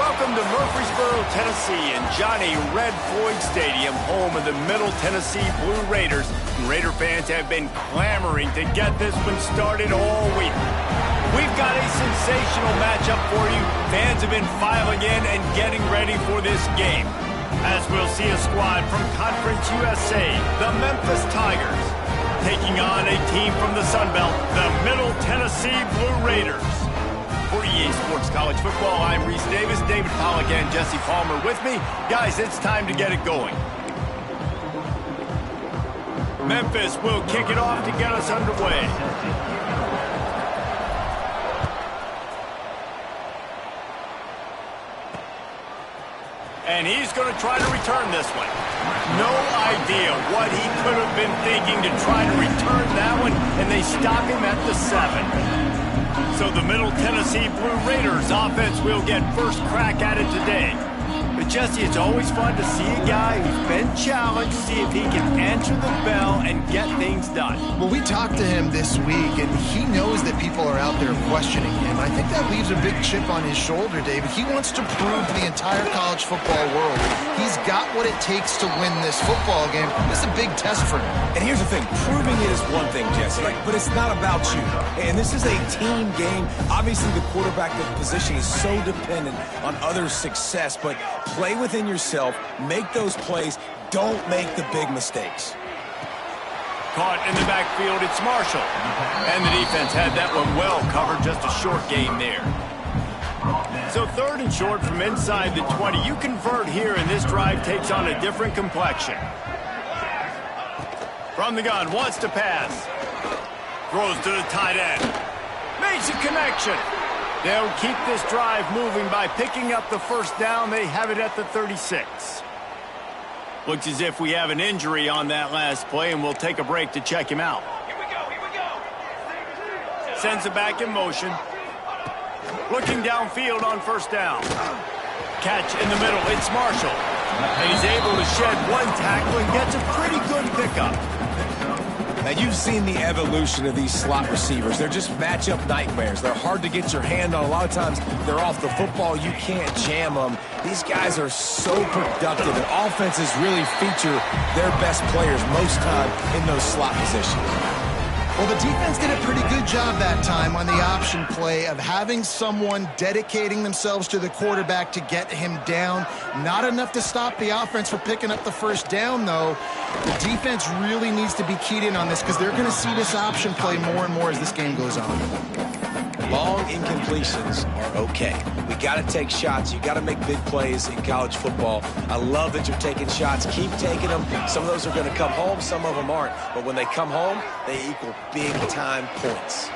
Welcome to Murfreesboro, Tennessee, and Johnny Red Floyd Stadium, home of the Middle Tennessee Blue Raiders. And Raider fans have been clamoring to get this one started all week. We've got a sensational matchup for you. Fans have been filing in and getting ready for this game, as we'll see a squad from Conference USA, the Memphis Tigers, taking on a team from the Sun Belt, the Middle Tennessee Blue Raiders. For EA Sports College Football, I'm Reese Davis, David Pollack, and Jesse Palmer with me. Guys, it's time to get it going. Memphis will kick it off to get us underway. And he's going to try to return this one. No idea what he could have been thinking to try to return that one, and they stop him at the 7. So the Middle Tennessee Blue Raiders offense will get first crack at it today. But Jesse, it's always fun to see a guy who's been challenged, see if he can answer the bell and get things done. Well, we talked to him this week, and he knows that people are out there questioning him. I think that leaves a big chip on his shoulder, David. He wants to prove to the entire college football world he's got what it takes to win this football game. This is a big test for him. And here's the thing. Proving it is one thing, Jesse, but it's not about you. And this is a team game. Obviously, the quarterback position is so dependent on others' success, but play within yourself, make those plays, don't make the big mistakes. Caught in the backfield, it's Marshall. And the defense had that one well covered, just a short gain there. So 3rd and short from inside the 20. You convert here, and this drive takes on a different complexion. From the gun, wants to pass. Throws to the tight end. Makes a connection. They'll keep this drive moving by picking up the first down. They have it at the 36. Looks as if we have an injury on that last play, and we'll take a break to check him out. Here we go. Sends it back in motion. Looking downfield on first down. Catch in the middle. It's Marshall. And he's able to shed one tackle and gets a pretty good pickup. Now, you've seen the evolution of these slot receivers. They're just matchup nightmares. They're hard to get your hand on. A lot of times, they're off the football. You can't jam them. These guys are so productive, and offenses really feature their best players most time in those slot positions. Well, the defense did a pretty good job that time on the option play of having someone dedicating themselves to the quarterback to get him down. Not enough to stop the offense from picking up the first down, though. The defense really needs to be keyed in on this because they're going to see this option play more and more as this game goes on. Long incompletions are okay. We got to take shots. You got to make big plays in college football. I love that you're taking shots. Keep taking them. Some of those are going to come home. Some of them aren't. But when they come home, they equal big-time points.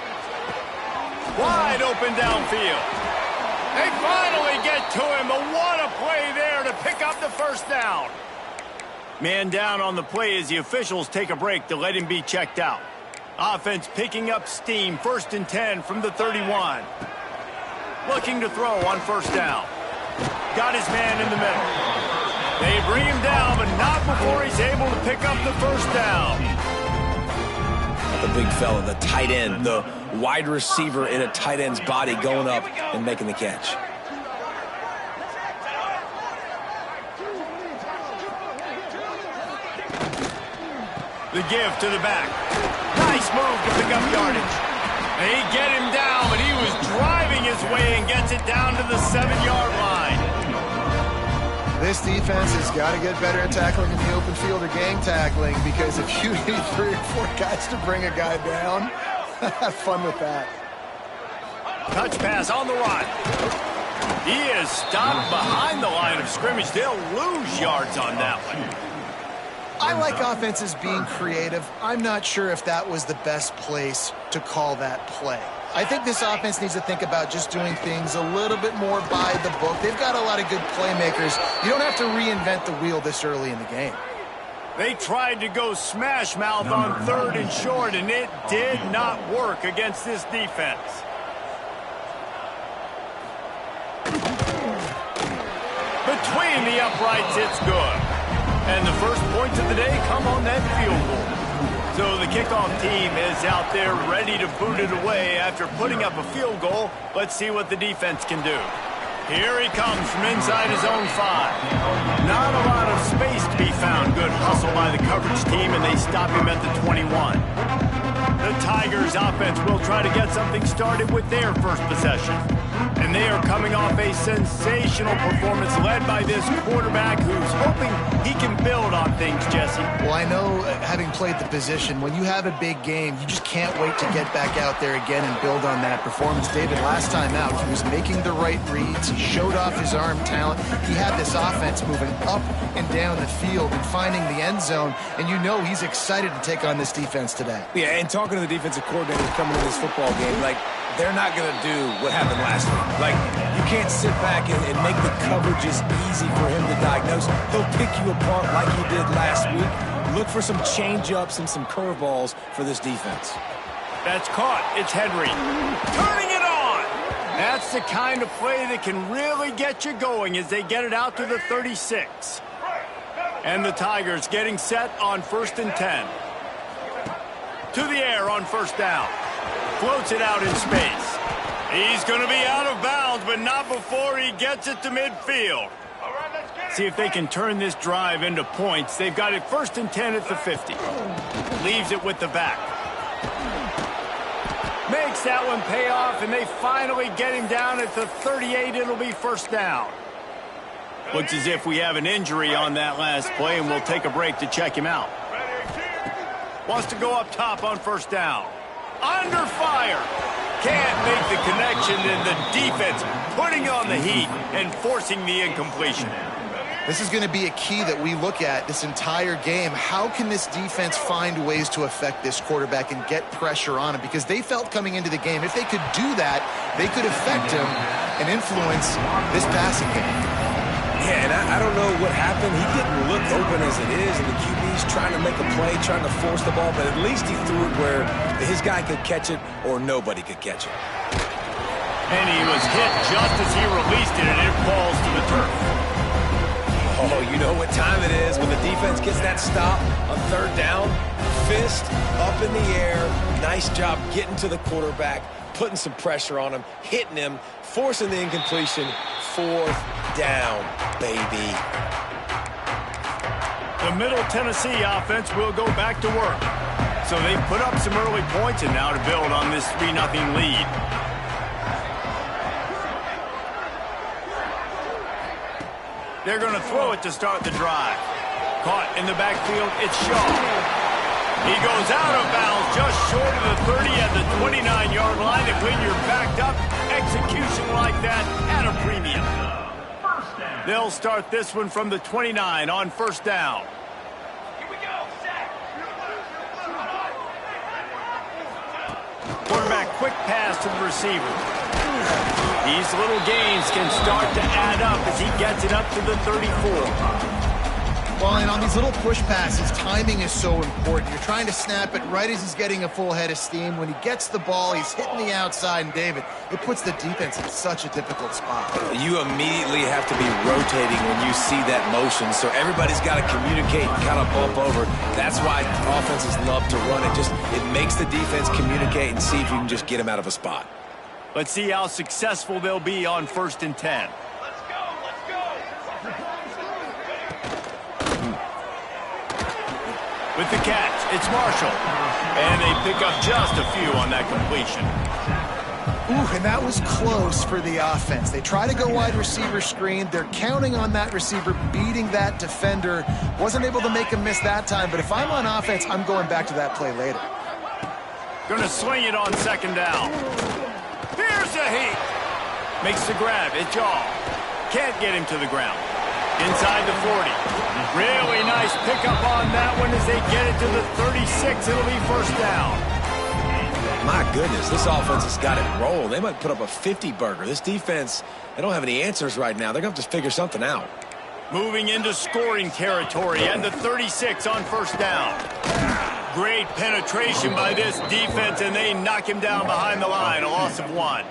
Wide open downfield. They finally get to him, but what a play there to pick up the first down. Man down on the play as the officials take a break to let him be checked out. Offense picking up steam, 1st and 10 from the 31. Looking to throw on first down. Got his man in the middle. They bring him down, but not before he's able to pick up the first down. The big fella, the tight end, the wide receiver in a tight end's body going up and making the catch. The give to the back. Nice move to pick up yardage. They get him down, but he was driving his way and gets it down to the 7-yard line. This defense has got to get better at tackling in the open field or gang tackling, because if you need 3 or 4 guys to bring a guy down, have fun with that. Touch pass on the run. He is stopped behind the line of scrimmage. They'll lose yards on that one. I like offenses being creative. I'm not sure if that was the best place to call that play. I think this offense needs to think about just doing things a little bit more by the book. They've got a lot of good playmakers. You don't have to reinvent the wheel this early in the game. They tried to go smash mouth on 3rd and short, and it did not work against this defense. Between the uprights, it's good. And the first points of the day come on that field goal. So the kickoff team is out there ready to boot it away after putting up a field goal. Let's see what the defense can do. Here he comes from inside his own 5. Not a lot of space to be found. Good hustle by the coverage team, and they stop him at the 21. The Tigers offense will try to get something started with their first possession. And they are coming off a sensational performance led by this quarterback who's hoping he can build on things, Jesse. Well, I know, having played the position, when you have a big game, you just can't wait to get back out there again and build on that performance. David, last time out, he was making the right reads. He showed off his arm talent. He had this offense moving up and down the field and finding the end zone. And you know he's excited to take on this defense today. Yeah, and talking to the defensive coordinator coming to this football game, like, they're not going to do what happened last week. Like, you can't sit back and make the coverages easy for him to diagnose. He'll pick you apart like he did last week. Look for some change-ups and some curveballs for this defense. That's caught. It's Henry. Turning it on! That's the kind of play that can really get you going as they get it out to the 36. And the Tigers getting set on 1st and 10. To the air on 1st down. Floats it out in space. He's going to be out of bounds, but not before he gets it to midfield. See if they can turn this drive into points. They've got it 1st and 10 at the 50. Leaves it with the back. Makes that one pay off, and they finally get him down at the 38. It'll be 1st down. Looks as if we have an injury on that last play, and we'll take a break to check him out. Wants to go up top on 1st down. Under fire. Can't make the connection, and the defense putting on the heat and forcing the incompletion. This is going to be a key that we look at this entire game. How can this defense find ways to affect this quarterback and get pressure on him? Because they felt coming into the game, if they could do that, they could affect him and influence this passing game. Yeah, and I don't know what happened. He didn't look open as it is, and the QB's trying to make a play, trying to force the ball, but at least he threw it where his guy could catch it or nobody could catch it. And he was hit just as he released it, and it falls to the turf. Oh, you know what time it is when the defense gets that stop on 3rd down. Fist up in the air. Nice job getting to the quarterback, putting some pressure on him, hitting him, forcing the incompletion. 4th down, baby. The Middle Tennessee offense will go back to work. So they put up some early points, and now to build on this 3-0 lead. They're going to throw it to start the drive. Caught in the backfield, it's Shaw. He goes out of bounds just short of the 30 at the 29-yard line. And when you're backed up, execution like that at a premium. They'll start this one from the 29 on 1st down. Quarterback quick pass to the receiver. These little gains can start to add up as he gets it up to the 34. Well, and on these little push passes, timing is so important. You're trying to snap it right as he's getting a full head of steam. When he gets the ball, he's hitting the outside, and David, it puts the defense in such a difficult spot. You immediately have to be rotating when you see that motion, so everybody's got to communicate and kind of bump over. That's why offenses love to run it. It makes the defense communicate and see if you can just get him out of a spot. Let's see how successful they'll be on 1st and 10. With the catch, it's Marshall. And they pick up just a few on that completion. Ooh, and that was close for the offense. They try to go wide receiver screen. They're counting on that receiver beating that defender. Wasn't able to make him miss that time, but if I'm on offense, I'm going back to that play later. Gonna swing it on 2nd down. Here's a heat. Makes the grab, it's all. Can't get him to the ground. Inside the 40. Really nice pickup on that one as they get it to the 36. It'll be 1st down. My goodness, this offense has got it rolled. They might put up a 50-burger. This defense, they don't have any answers right now. They're going to have to figure something out. Moving into scoring territory and the 36 on 1st down. Great penetration by this defense, and they knock him down behind the line. A loss of 1.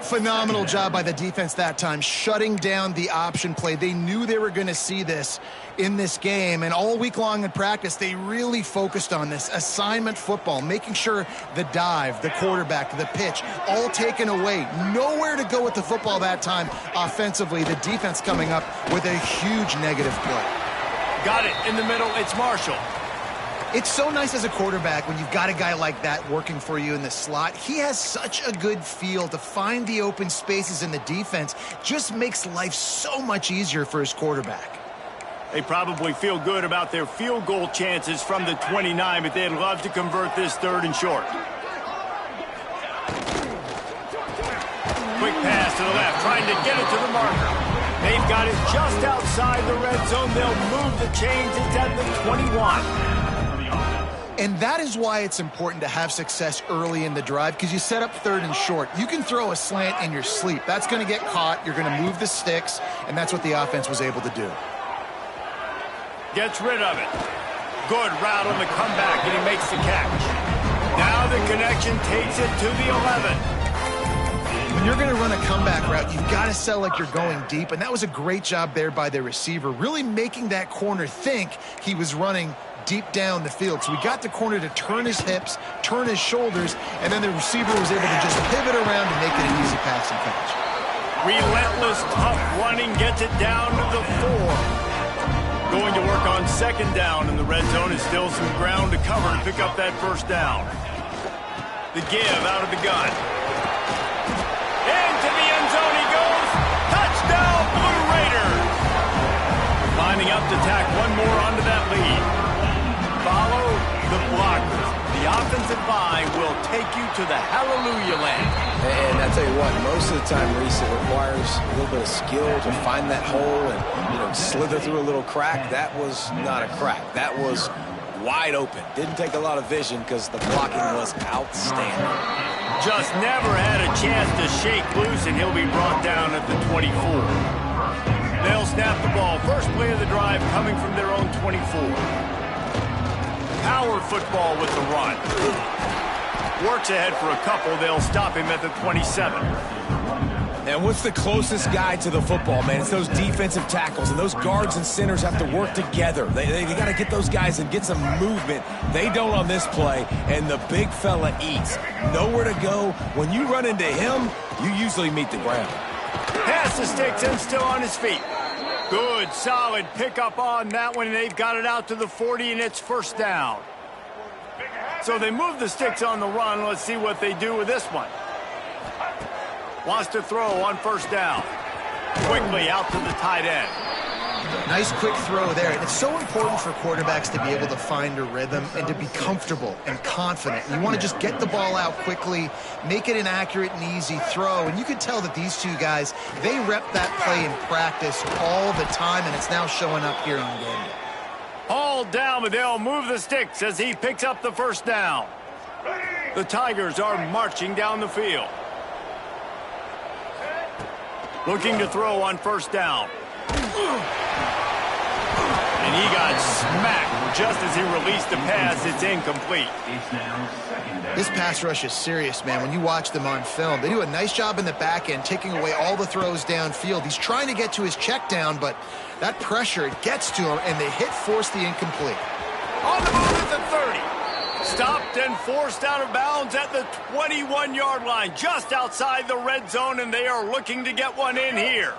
Phenomenal job by the defense that time, shutting down the option play. They knew they were going to see this in this game, and all week long in practice, they really focused on this assignment football, making sure the dive, the quarterback, the pitch, all taken away. Nowhere to go with the football that time offensively. The defense coming up with a huge negative play. Got it in the middle. It's Marshall. It's so nice as a quarterback when you've got a guy like that working for you in the slot. He has such a good feel to find the open spaces in the defense. Just makes life so much easier for his quarterback. They probably feel good about their field goal chances from the 29, but they'd love to convert this 3rd and short. Quick pass to the left, trying to get it to the marker. They've got it just outside the red zone. They'll move the chains. It's at the 21. And that is why it's important to have success early in the drive, because you set up 3rd and short. You can throw a slant in your sleep. That's going to get caught. You're going to move the sticks, and that's what the offense was able to do. Gets rid of it. Good route on the comeback, and he makes the catch. Now the connection takes it to the 11. When you're going to run a comeback route, you've got to sell like you're going deep, and that was a great job there by the receiver, really making that corner think he was running deep down the field. So we got the corner to turn his hips, turn his shoulders, and then the receiver was able to just pivot around and make it an easy pass and catch. Relentless, tough running gets it down to the 4. Going to work on 2nd down, and the red zone is still some ground to cover to pick up that 1st down. The give out of the gun. Into the end zone he goes. Touchdown, Blue Raiders. Lining up to tack one more onto that lead. Follow the blockers. The offensive line will take you to the hallelujah land. And I tell you what, most of the time, Reese, it requires a little bit of skill to find that hole and, slither through a little crack. That was not a crack. That was wide open. Didn't take a lot of vision because the blocking was outstanding. Just never had a chance to shake loose, and he'll be brought down at the 24. They'll snap the ball. First play of the drive coming from their own 24. Power football with the run. Works ahead for a couple. They'll stop him at the 27. And what's the closest guy to the football, man? It's those defensive tackles, and those guards and centers have to work together. They got to get those guys and get some movement. They don't on this play, and the big fella eats. Nowhere to go. When you run into him, you usually meet the ground. Pass the sticks and still on his feet. Good, solid pickup on that one, and they've got it out to the 40, and it's 1st down. So they move the sticks on the run. Let's see what they do with this one. Wants to throw on 1st down. Quickly out to the tight end. Nice quick throw there. And it's so important for quarterbacks to be able to find a rhythm and to be comfortable and confident. You want to just get the ball out quickly, make it an accurate and easy throw. And you can tell that these two guys, they rep that play in practice all the time, and it's now showing up here on Gameday. All down, but they'll move the sticks as he picks up the 1st down. The Tigers are marching down the field. Looking to throw on 1st down. And he got smacked just as he released the pass. It's incomplete. This pass rush is serious, man. When you watch them on film, they do a nice job in the back end, taking away all the throws downfield. He's trying to get to his check down, but that pressure, it gets to him, and they force the incomplete. On the move at the 30. Stopped and forced out of bounds at the 21-yard line, just outside the red zone, and they are looking to get one in here.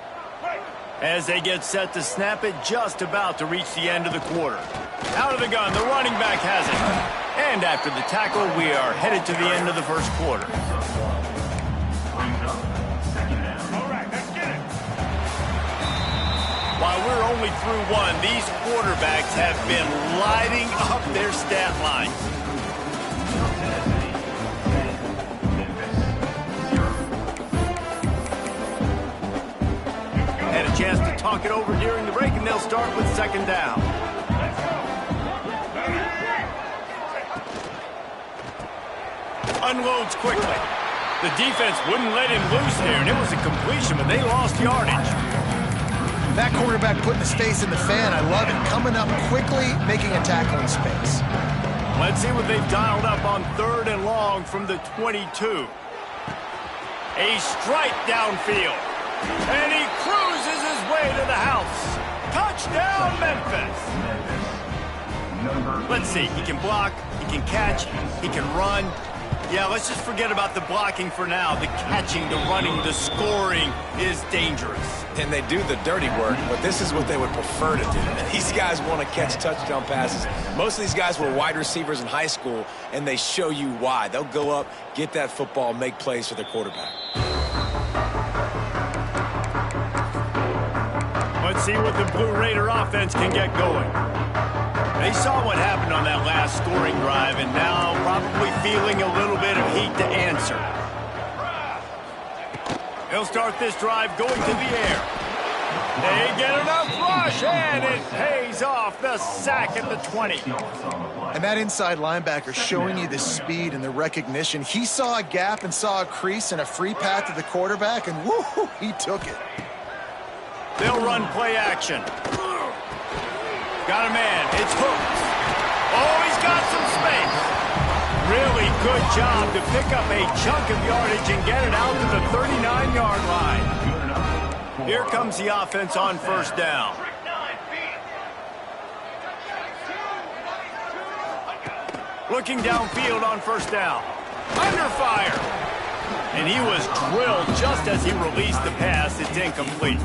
As they get set to snap it, just about to reach the end of the quarter. Out of the gun, the running back has it. And after the tackle, we are headed to the end of the 1st quarter. While we're only through one, these quarterbacks have been lighting up their stat line. Had a chance to talk it over during the break, and they'll start with 2nd down. Unloads quickly. The defense wouldn't let him loose there, and it was a completion, but they lost yardage. That quarterback putting his face in the fan, I love it. Coming up quickly, making a tackle in space. Let's see what they've dialed up on 3rd and long from the 22. A strike downfield. And he cruises his way to the house. Touchdown, Memphis. Let's see. He can block. He can catch. He can run. Yeah, let's just forget about the blocking for now. The catching, the running, the scoring is dangerous. And they do the dirty work, but this is what they would prefer to do. These guys want to catch touchdown passes. Most of these guys were wide receivers in high school, and they show you why. They'll go up, get that football, make plays for their quarterback. Let's see what the Blue Raider offense can get going. They saw what happened on that last scoring drive, and now probably feeling a little bit of heat to answer. He'll start this drive going to the air. They get enough rush, and it pays off. The sack at the 20. And that inside linebacker showing you the speed and the recognition. He saw a gap and saw a crease and a free path to the quarterback, and woo, he took it. They'll run play action. Got a man. It's hooked. Oh, he's got some space. Really good job to pick up a chunk of yardage and get it out to the 39-yard line. Here comes the offense on first down. Looking downfield on first down. Under fire. And he was drilled just as he released the pass. It's incomplete.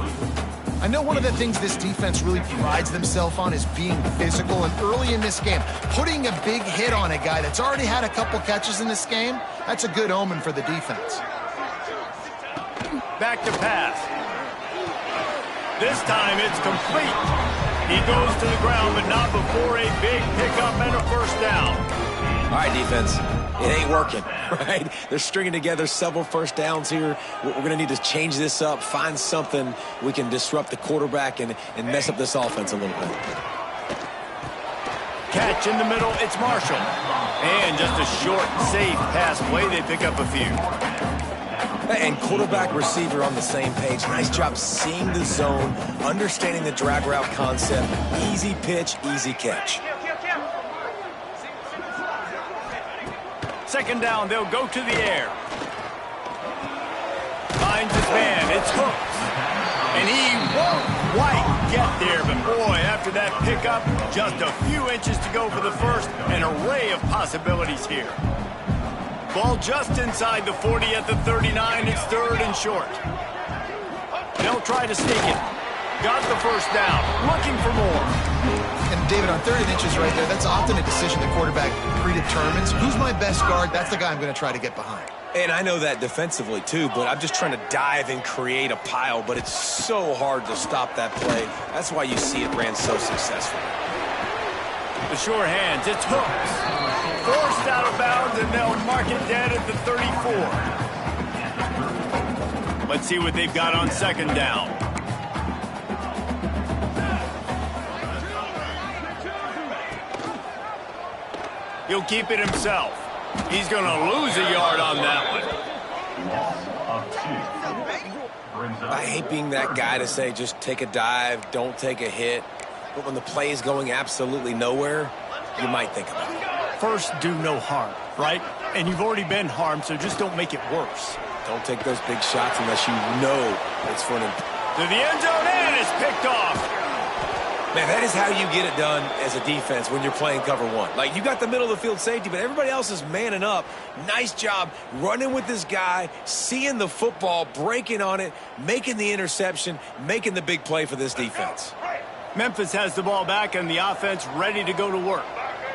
I know one of the things this defense really prides themselves on is being physical, and early in this game, putting a big hit on a guy that's already had a couple catches in this game, that's a good omen for the defense. Back to pass. This time it's complete. He goes to the ground, but not before a big pickup and a first down. All right, defense. It ain't working, right? They're stringing together several first downs here. We're going to need to change this up, find something we can disrupt the quarterback and mess up this offense a little bit. Catch in the middle, it's Marshall. And just a short, safe pass play, they pick up a few. And quarterback receiver on the same page. Nice job seeing the zone, understanding the drag route concept. Easy pitch, easy catch. Second down, they'll go to the air. Finds his man, it's hooked. And he won't quite get there, but boy, after that pickup, just a few inches to go for the first. An array of possibilities here. Ball just inside the 40 at the 39. It's third and short. They'll try to sneak it. Got the first down. Looking for more. And David, on 3rd and inches right there, that's often a decision the quarterback predetermines. Who's my best guard? That's the guy I'm going to try to get behind. And I know that defensively, too, but I'm just trying to dive and create a pile, but it's so hard to stop that play. That's why you see it ran so successfully. The sure hands, it's hooked. Forced out of bounds, and they'll mark it dead at the 34. Let's see what they've got on second down. He'll keep it himself. He's going to lose a yard on that one. I hate being that guy to say just take a dive, don't take a hit. But when the play is going absolutely nowhere, you might think about it. First, do no harm, right? And you've already been harmed, so just don't make it worse. Don't take those big shots unless you know it's for an... To the end zone, and it's picked off. Man, that is how you get it done as a defense when you're playing cover one. Like, you got the middle of the field safety, but everybody else is manning up. Nice job running with this guy, seeing the football, breaking on it, making the interception, making the big play for this defense. Memphis has the ball back and the offense ready to go to work.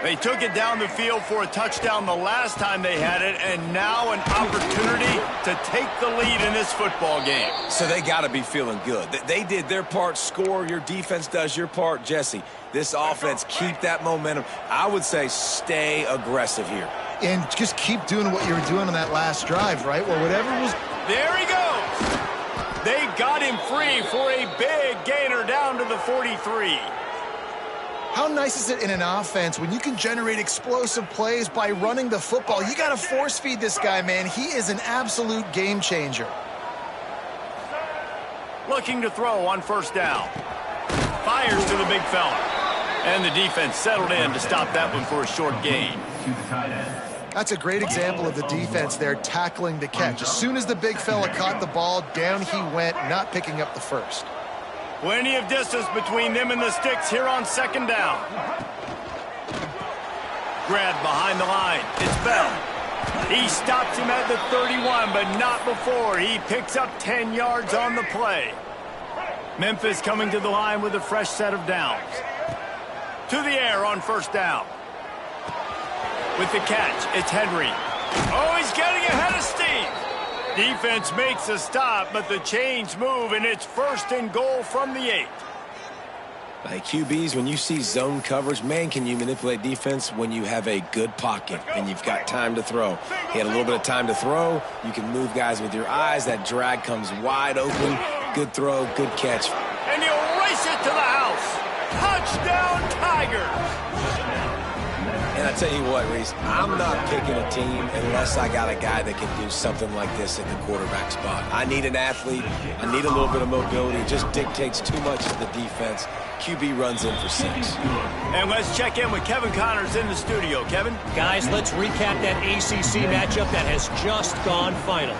They took it down the field for a touchdown the last time they had it, and now an opportunity to take the lead in this football game. So they got to be feeling good. They did their part, score, your defense does your part. Jesse, this offense, keep that momentum. I would say stay aggressive here. And just keep doing what you were doing on that last drive, right? Well, whatever was... There he goes! They got him free for a big gainer down to the 43. How nice is it in an offense when you can generate explosive plays by running the football? You got to force feed this guy, man. He is an absolute game changer. Looking to throw on first down. Fires to the big fella. And the defense settled in to stop that one for a short gain. That's a great example of the defense there tackling the catch. As soon as the big fella caught the ball, down he went, not picking up the first. Plenty of distance between them and the sticks here on second down. Grab behind the line. It's Bell. He stops him at the 31, but not before. He picks up 10 yards on the play. Memphis coming to the line with a fresh set of downs. To the air on first down. With the catch, it's Henry. Oh, he's getting ahead of Steve. Defense makes a stop, but the chains move, and it's 1st and goal from the 8. Like QBs, when you see zone coverage, man, can you manipulate defense when you have a good pocket and you've got time to throw. He had a little bit of time to throw. You can move guys with your eyes. That drag comes wide open. Good throw, good catch. And he'll race it to the house. Touchdown, Tigers. And I tell you what, Reese, I'm not picking a team unless I got a guy that can do something like this at the quarterback spot. I need an athlete. I need a little bit of mobility. It just dictates too much of the defense. QB runs in for 6. And let's check in with Kevin Connors in the studio. Kevin? Guys, let's recap that ACC matchup that has just gone final.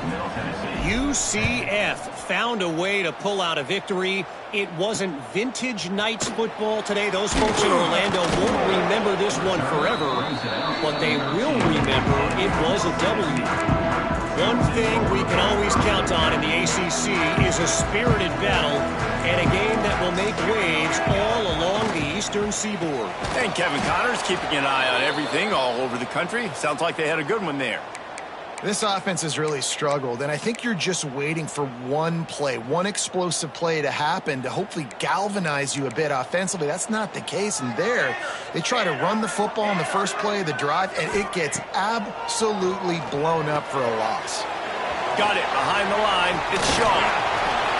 UCF found a way to pull out a victory. It wasn't vintage Knights football today. Those folks in Orlando won't remember this one forever, but they will remember it was a W. One thing we can always count on in the ACC is a spirited battle and a game that will make waves all along the eastern seaboard. And Kevin Connors keeping an eye on everything all over the country. Sounds like they had a good one there. This offense has really struggled, and I think you're just waiting for one play, one explosive play to happen to hopefully galvanize you a bit offensively. That's not the case, and there they try to run the football in the first play of the drive, and it gets absolutely blown up for a loss. Got it behind the line. It's Shaw.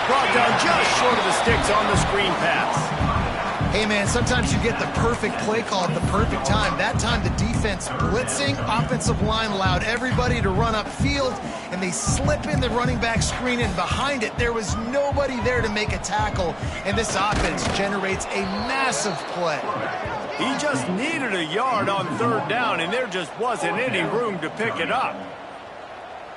Brought down just short of the sticks on the screen pass. Hey, man, sometimes you get the perfect play call at the perfect time. That time the defense blitzing, offensive line allowed everybody to run upfield, and they slip in the running back screen, and behind it there was nobody there to make a tackle, and this offense generates a massive play. He just needed a yard on 3rd down, and there just wasn't any room to pick it up.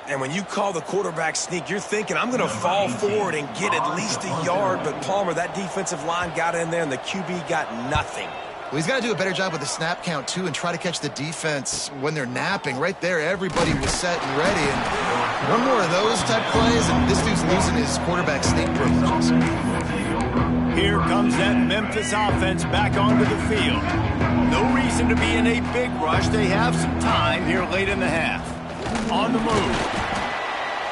And when you call the quarterback sneak, you're thinking, I'm going to fall forward and get at least a yard. But Palmer, that defensive line got in there, and the QB got nothing. Well, he's got to do a better job with the snap count, too, and try to catch the defense when they're napping. Right there, everybody was set and ready. And one more of those type plays, and this dude's losing his quarterback sneak privileges. Here comes that Memphis offense back onto the field. No reason to be in a big rush. They have some time here late in the half. On the move.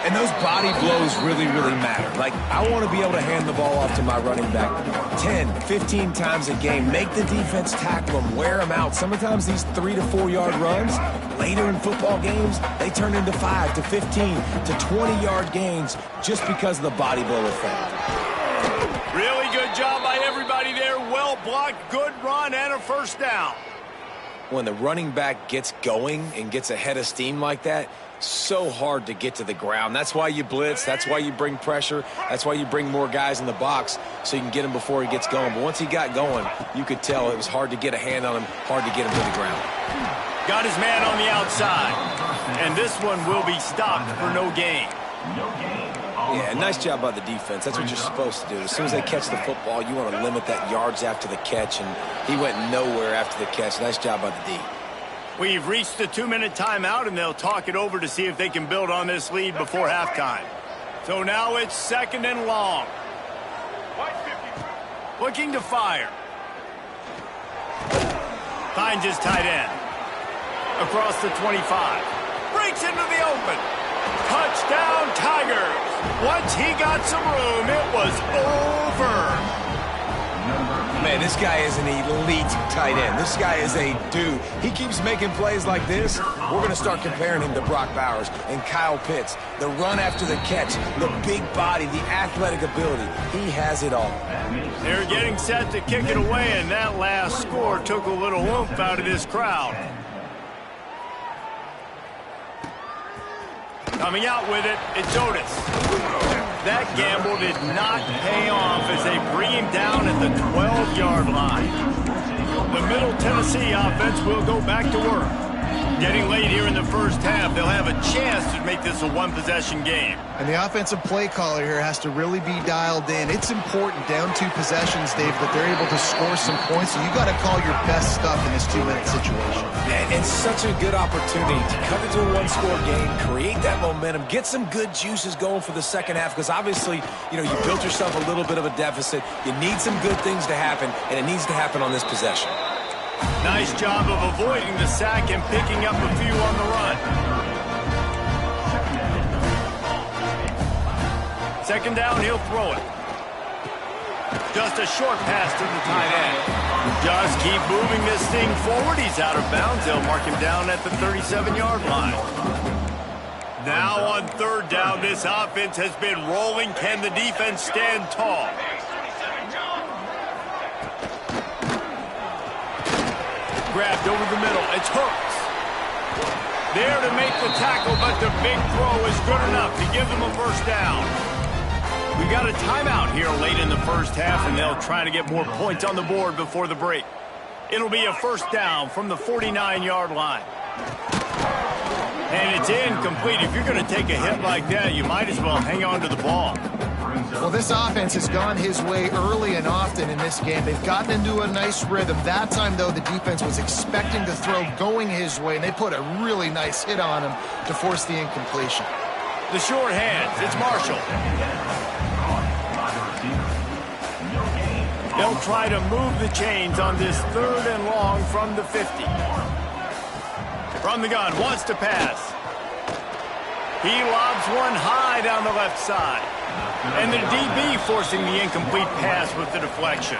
And those body blows really, really matter. Like, I want to be able to hand the ball off to my running back 10, 15 times a game. Make the defense tackle them, wear them out. Sometimes these 3 to 4 yard runs, later in football games, they turn into 5 to 15 to 20 yard gains just because of the body blow effect. Really good job by everybody there. Well blocked, good run, and a first down. When the running back gets going and gets ahead of steam like that, so hard to get to the ground. That's why you blitz. That's why you bring pressure. That's why you bring more guys in the box so you can get him before he gets going. But once he got going, you could tell it was hard to get a hand on him, hard to get him to the ground. Got his man on the outside. And this one will be stopped for no gain. Yeah, nice job by the defense. That's what you're supposed to do. As soon as they catch the football, you want to limit that yards after the catch, and he went nowhere after the catch. Nice job by the D. We've reached the 2-minute timeout, and they'll talk it over to see if they can build on this lead before halftime. So now it's 2nd and long. Looking to fire. Finds his tight end. Across the 25. Breaks into the open. Touchdown, Tigers. Once he got some room, it was over. Man, this guy is an elite tight end. This guy is a dude. He keeps making plays like this. We're going to start comparing him to Brock Bowers and Kyle Pitts. The run after the catch, the big body, the athletic ability. He has it all. They're getting set to kick it away, and that last score took a little oomph out of this crowd. Coming out with it, it's Otis. That gamble did not pay off as they bring him down at the 12-yard line. The Middle Tennessee offense will go back to work. Getting late here in the first half, they'll have a chance to make this a one-possession game. And the offensive play caller here has to really be dialed in. It's important, down 2 possessions, Dave, that they're able to score some points. So you got to call your best stuff in this 2-minute situation. And such a good opportunity to come into a one-score game, create that momentum, get some good juices going for the second half, because obviously, you built yourself a little bit of a deficit. You need some good things to happen, and it needs to happen on this possession. Nice job of avoiding the sack and picking up a few on the run. Second down, he'll throw it. Just a short pass to the tight end. Just keep moving this thing forward. He's out of bounds. They'll mark him down at the 37-yard line. Now on third down, this offense has been rolling. Can the defense stand tall? Grabbed over the middle. It's Hooks. There to make the tackle, but the big throw is good enough to give them a first down. We got a timeout here late in the first half, and they'll try to get more points on the board before the break. It'll be a first down from the 49-yard line. And it's incomplete. If you're going to take a hit like that, you might as well hang on to the ball. Well, this offense has gone his way early and often in this game. They've gotten into a nice rhythm. That time, though, the defense was expecting the throw going his way, and they put a really nice hit on him to force the incompletion. The short hands, it's Marshall. They'll try to move the chains on this third and long from the 50. From the gun, wants to pass. He lobs one high down the left side. And the DB forcing the incomplete pass with the deflection.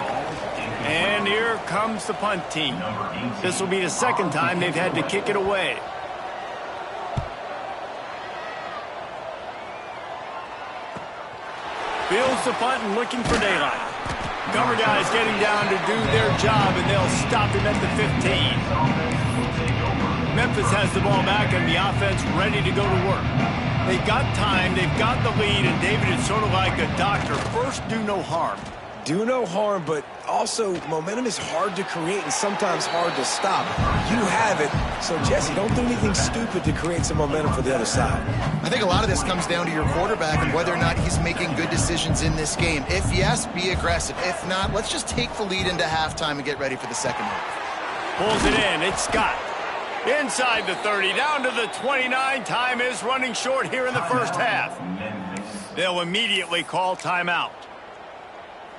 And here comes the punt team. This will be the second time they've had to kick it away. Fields the punt and looking for daylight. Cover guys getting down to do their job, and they'll stop him at the 15. Memphis has the ball back, and the offense ready to go to work. They've got time, they've got the lead, and David is sort of like a doctor. First, do no harm. Do no harm, but also momentum is hard to create and sometimes hard to stop. You have it, so Jesse, don't do anything stupid to create some momentum for the other side. I think a lot of this comes down to your quarterback and whether or not he's making good decisions in this game. If yes, be aggressive. If not, let's just take the lead into halftime and get ready for the second half. Pulls it in, it's Scott. Inside the 30, down to the 29. Time is running short here in the first half. They'll immediately call timeout.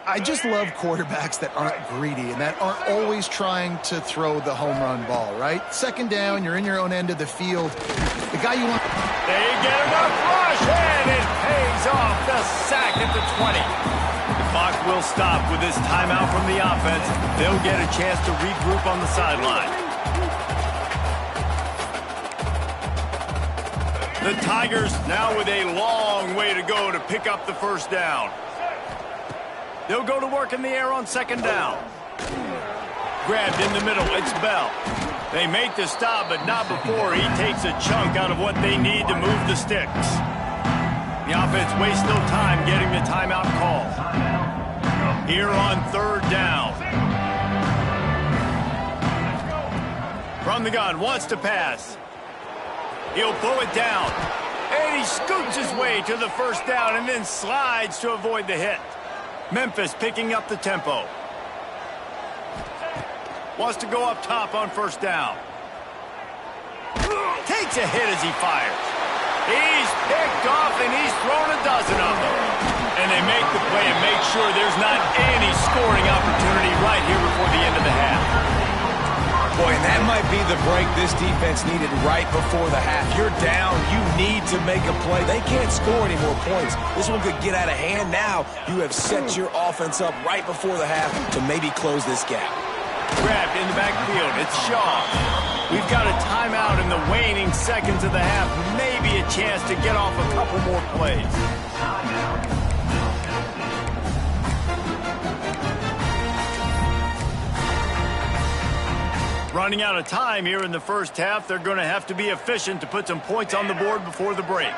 I just love quarterbacks that aren't greedy and that aren't always trying to throw the home run ball, right? Second down, you're in your own end of the field. The guy you want... They get enough rush, and it pays off. The sack at the 20. The clock will stop with this timeout from the offense. They'll get a chance to regroup on the sideline. The Tigers now with a long way to go to pick up the first down. They'll go to work in the air on second down. Grabbed in the middle, it's Bell. They make the stop, but not before he takes a chunk out of what they need to move the sticks. The offense wastes no time getting the timeout call. Here on third down. From the gun, wants to pass. He'll pull it down. And he scoots his way to the first down and then slides to avoid the hit. Memphis picking up the tempo. Wants to go up top on first down. Takes a hit as he fires. He's picked off and he's thrown a dozen of them. And they make the play and make sure there's not any scoring opportunity right here before the end of the half. Boy, and that might be the break this defense needed right before the half. You're down. You need to make a play. They can't score any more points. This one could get out of hand now. You have set your offense up right before the half to maybe close this gap. Grabbed in the backfield. It's Shaw. We've got a timeout in the waning seconds of the half. Maybe a chance to get off a couple more plays. Running out of time here in the first half. They're going to have to be efficient to put some points on the board before the break.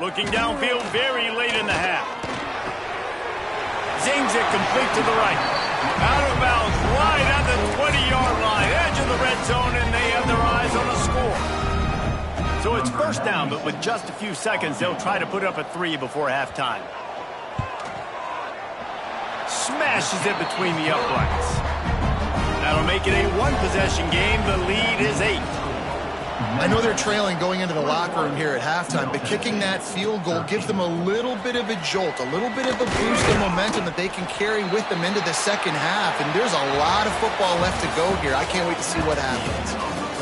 Looking downfield very late in the half. Zings it complete to the right. Out of bounds, right at the 20-yard line. Edge of to the red zone, and they have their eyes on a score. So it's first down, but with just a few seconds, they'll try to put up a 3 before halftime. Smashes it between the uprights. That'll make it a one-possession game. The lead is 8. I know they're trailing going into the locker room here at halftime, but kicking that field goal gives them a little bit of a jolt, a little bit of a boost of momentum that they can carry with them into the second half. And there's a lot of football left to go here. I can't wait to see what happens.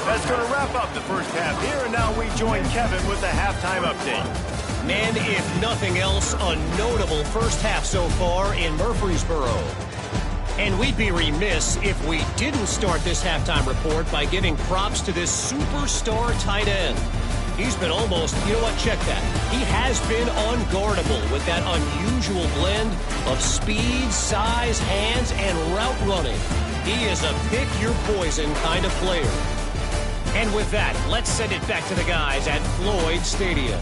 That's going to wrap up the first half here, and now we join Kevin with the halftime update. Man, if nothing else, a notable first half so far in Murfreesboro. And we'd be remiss if we didn't start this halftime report by giving props to this superstar tight end. He's been almost, you know what, check that. He has been unguardable with that unusual blend of speed, size, hands, and route running. He is a pick-your-poison kind of player. And with that, let's send it back to the guys at Floyd Stadium.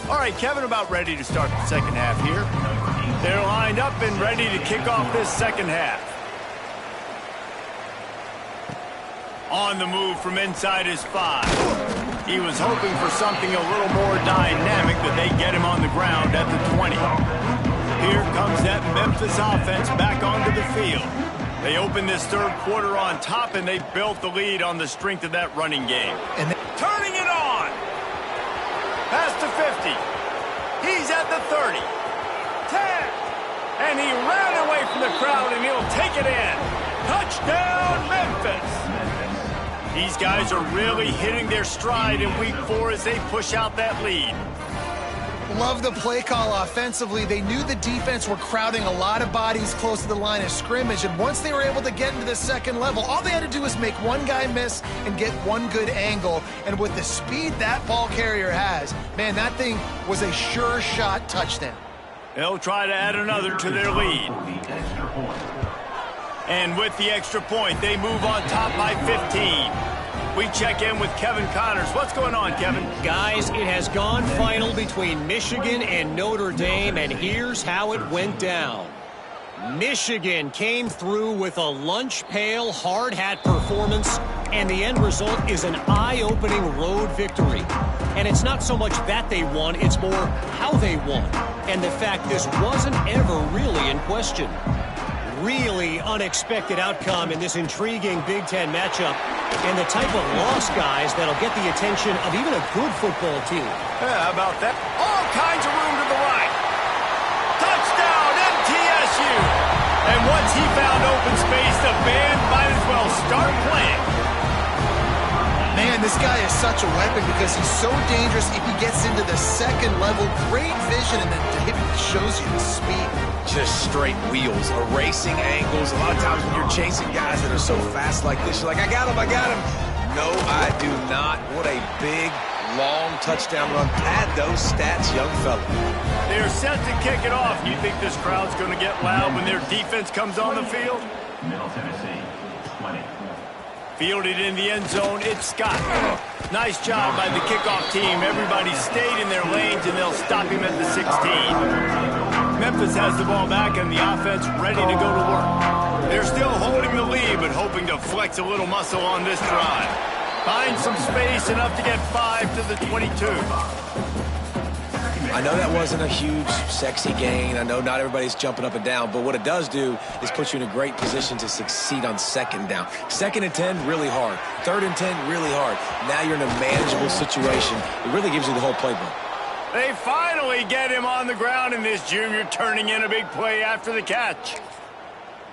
All right, Kevin, about ready to start the second half here. They're lined up and ready to kick off this second half. On the move from inside his 5. He was hoping for something a little more dynamic, but they get him on the ground at the 20. Here comes that Memphis offense back onto the field. They open this third quarter on top, and they built the lead on the strength of that running game. And turning it on! Past the 50. He's at the 30. 10. And he ran away from the crowd, and he'll take it in. Touchdown, Memphis! These guys are really hitting their stride in week 4 as they push out that lead. Love the play call offensively. They knew the defense were crowding a lot of bodies close to the line of scrimmage, and once they were able to get into the second level, all they had to do was make one guy miss and get one good angle. And with the speed that ball carrier has, man, that thing was a sure shot touchdown. They'll try to add another to their lead. And with the extra point, they move on top by 15. We check in with Kevin Connors. What's going on, Kevin? Guys, it has gone final between Michigan and Notre Dame, and here's how it went down. Michigan came through with a lunch pail, hard hat performance, and the end result is an eye-opening road victory. And it's not so much that they won, it's more how they won. And the fact this wasn't ever really in question. Really unexpected outcome in this intriguing Big Ten matchup, and the type of loss, guys, that'll get the attention of even a good football team. Yeah, how about that? All kinds of room to the right. Touchdown, MTSU! And once he found open space, the band might as well start playing. Man, this guy is such a weapon because he's so dangerous if he gets into the second level. Great vision, and then David shows you the speed. Just straight wheels, erasing angles. A lot of times when you're chasing guys that are so fast like this, you're like, I got him. No, I do not. What a big, long touchdown run. Pad those stats, young fella. They're set to kick it off. You think this crowd's going to get loud when their defense comes on the field? Middle Tennessee, 20. Fielded in the end zone, it's Scott. Nice job by the kickoff team. Everybody stayed in their lanes, and they'll stop him at the 16. Memphis has the ball back, and the offense ready to go to work. They're still holding the lead, but hoping to flex a little muscle on this drive. Find some space, enough to get 5 to the 22. I know that wasn't a huge, sexy gain. I know not everybody's jumping up and down, but what it does do is put you in a great position to succeed on second down. 2nd and 10, really hard. 3rd and 10, really hard. Now you're in a manageable situation. It really gives you the whole playbook. They finally get him on the ground, and this junior turning in a big play after the catch.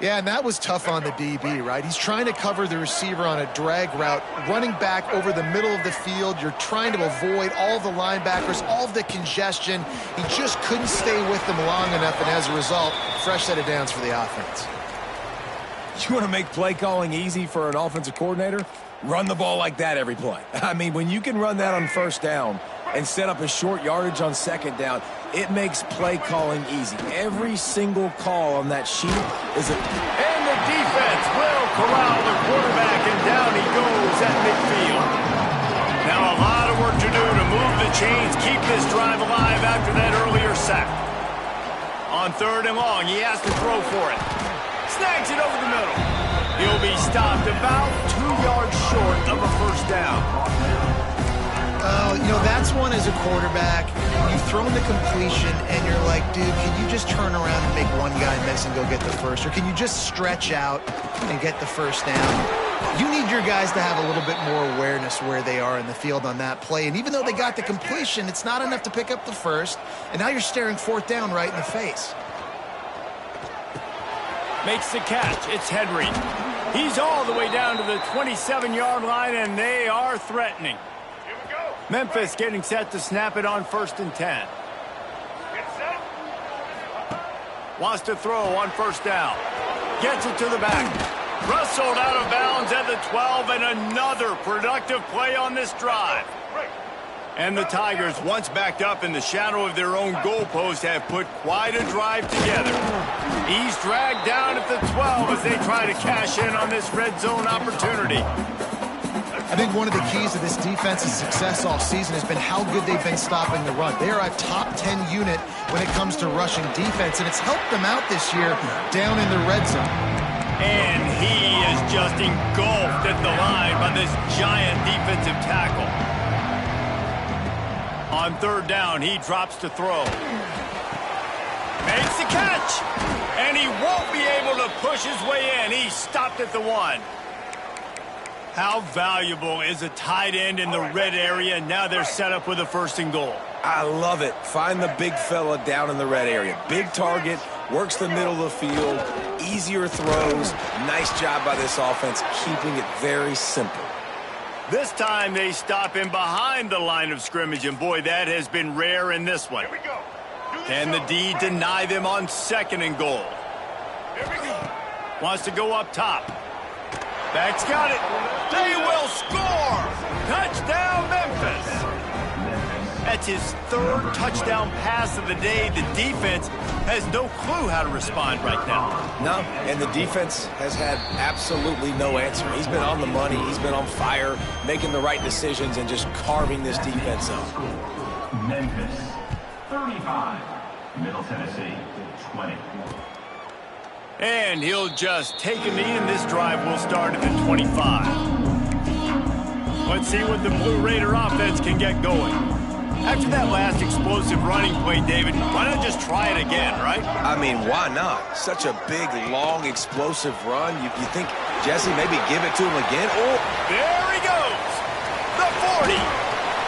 Yeah, and that was tough on the DB, right? He's trying to cover the receiver on a drag route, running back over the middle of the field. You're trying to avoid all the linebackers, all of the congestion. He just couldn't stay with them long enough, and as a result, fresh set of downs for the offense. You want to make play calling easy for an offensive coordinator? Run the ball like that every play. I mean, when you can run that on first down and set up a short yardage on second down, it makes play calling easy. Every single call on that sheet is a... And the defense will corral the quarterback, and down he goes at midfield. Now a lot of work to do to move the chains, keep this drive alive after that earlier sack. On 3rd and long, he has to throw for it. Snags it over the middle. He'll be stopped about 2 yards short of a first down. You know, that's one as a quarterback. You've thrown the completion, and you're like, dude, can you just turn around and make one guy miss and go get the first? Or can you just stretch out and get the first down? You need your guys to have a little bit more awareness where they are in the field on that play. And even though they got the completion, it's not enough to pick up the first. And now you're staring 4th down right in the face. Makes the catch. It's Henry. He's all the way down to the 27-yard line, and they are threatening. Memphis getting set to snap it on 1st and 10. Wants to throw on 1st down. Gets it to the back. Rustled out of bounds at the 12, and another productive play on this drive. And the Tigers, once backed up in the shadow of their own goalpost, have put quite a drive together. He's dragged down at the 12 as they try to cash in on this red zone opportunity. I think one of the keys to this defense's success all season has been how good they've been stopping the run. They are a top 10 unit when it comes to rushing defense, and it's helped them out this year down in the red zone. And he is just engulfed at the line by this giant defensive tackle. On 3rd down, he drops to throw. Makes the catch, and he won't be able to push his way in. He's stopped at the 1. How valuable is a tight end in the red area? Now they're set up with a 1st and goal. I love it. Find the big fella down in the red area. Big target, works the middle of the field, easier throws. Nice job by this offense, keeping it very simple. This time they stop him behind the line of scrimmage, and boy, that has been rare in this one. Can the D deny them on 2nd and goal? Wants to go up top. Back's got it. They will score! Touchdown, Memphis! That's his 3rd touchdown pass of the day. The defense has no clue how to respond right now. No, and the defense has had absolutely no answer. He's been on the money. He's been on fire, making the right decisions and just carving this defense up. Memphis, 35. Middle Tennessee, 20. And he'll just take a knee, and this drive will start at the 25. Let's see what the Blue Raider offense can get going. After that last explosive running play, David, why not just try it again, right? I mean, why not? Such a big, long, explosive run. You think, Jesse, maybe give it to him again? Oh, there he goes. The 40.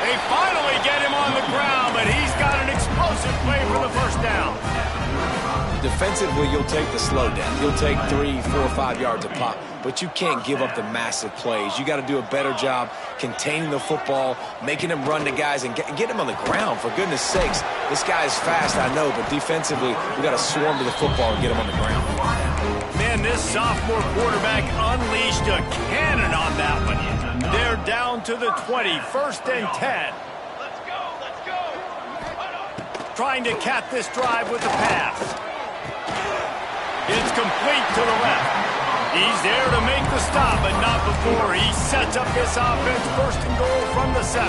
They finally get him on the ground, but he's got an explosive play for the 1st down. Defensively, you'll take the slow down. You'll take 3, 4, 5 yards a pop, but you can't give up the massive plays. You got to do a better job containing the football, making him run to guys, and get him on the ground. For goodness sakes, this guy is fast, I know, but defensively, we got to swarm to the football and get him on the ground. Man, this sophomore quarterback unleashed a cannon on that one. They're down to the 20, 1st and 10. Let's go. Trying to cap this drive with the pass. It's complete to the left. He's there to make the stop, but not before he sets up this offense 1st and goal from the 7.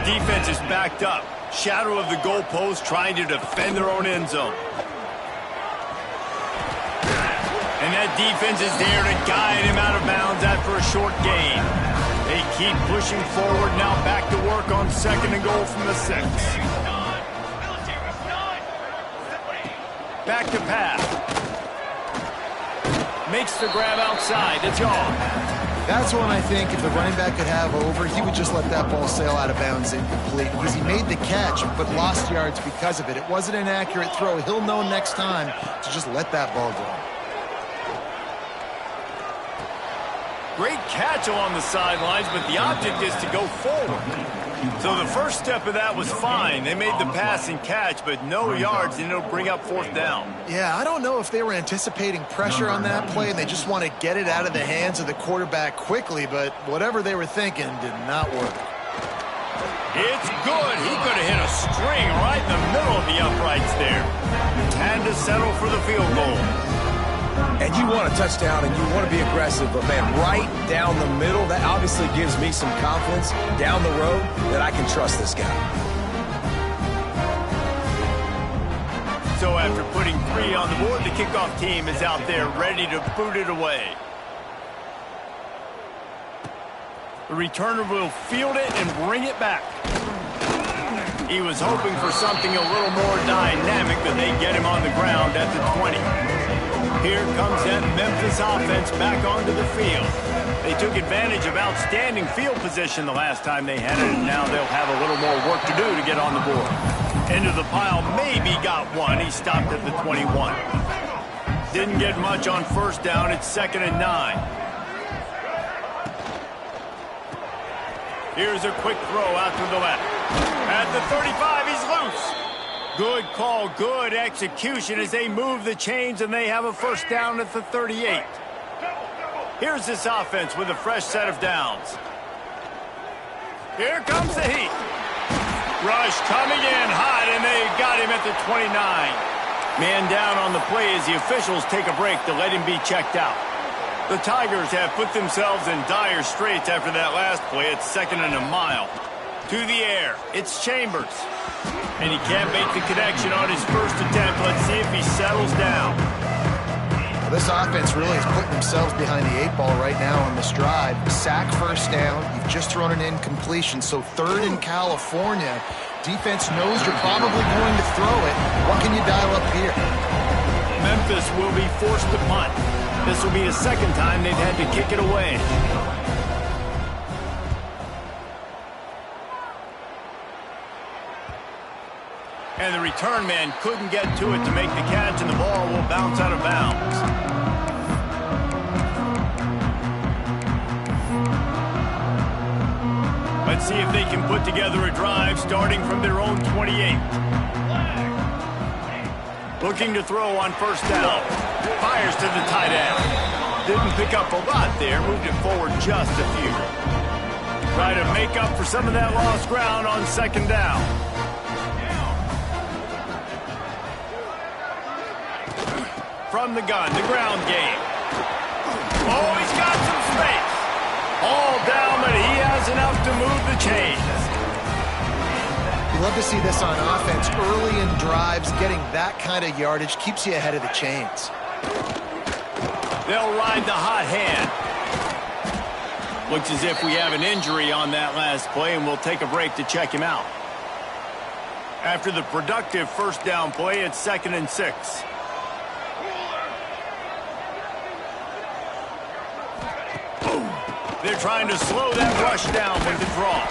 Defense is backed up. Shadow of the goalpost, trying to defend their own end zone. And that defense is there to guide him out of bounds after a short gain. They keep pushing forward, now back to work on 2nd and goal from the 6. Back to pass. Makes the grab outside. It's gone. That's one I think if the running back could have over, he would just let that ball sail out of bounds incomplete because he made the catch but lost yards because of it. It wasn't an accurate throw. He'll know next time to just let that ball go. Great catch along the sidelines, but the object is to go forward. So the first step of that was fine. They made the pass and catch, but no yards, and it'll bring up 4th down. Yeah, I don't know if they were anticipating pressure on that play and they just want to get it out of the hands of the quarterback quickly, but whatever they were thinking did not work. It's good. He could have hit a string right in the middle of the uprights there. Had to settle for the field goal. And you want a touchdown and you want to be aggressive, but man, right down the middle, that obviously gives me some confidence down the road that I can trust this guy. So after putting 3 on the board, the kickoff team is out there ready to boot it away. The returner will field it and bring it back. He was hoping for something a little more dynamic, but they get him on the ground at the 20. Here comes that Memphis offense back onto the field. They took advantage of outstanding field position the last time they had it, and now they'll have a little more work to do to get on the board. Into the pile, maybe got one. He stopped at the 21. Didn't get much on first down. It's 2nd and 9. Here's a quick throw out to the left. At the 35, he's loose. Good call, good execution as they move the chains and they have a first down at the 38. Here's this offense with a fresh set of downs. Here comes the heat. Rush coming in hot, and they got him at the 29. Man down on the play as the officials take a break to let him be checked out. The Tigers have put themselves in dire straits after that last play. It's 2nd and a mile. To the air, it's Chambers. And he can't make the connection on his first attempt. Let's see if he settles down. This offense really is putting themselves behind the 8 ball right now on this drive. Sack first down. You've just thrown an incompletion, so 3rd in California. Defense knows you're probably going to throw it. What can you dial up here? Memphis will be forced to punt. This will be the 2nd time they've had to kick it away. And the return man couldn't get to it to make the catch, and the ball will bounce out of bounds. Let's see if they can put together a drive starting from their own 28. Looking to throw on first down. Fires to the tight end. Didn't pick up a lot there. Moved it forward just a few. Try to make up for some of that lost ground on 2nd down. From the gun, the ground game. Oh, he's got some space. All down, but he has enough to move the chains. You love to see this on offense. Early in drives, getting that kind of yardage keeps you ahead of the chains. They'll ride the hot hand. Looks as if we have an injury on that last play, and we'll take a break to check him out. After the productive first down play, it's 2nd and 6. They're trying to slow that rush down with the draw.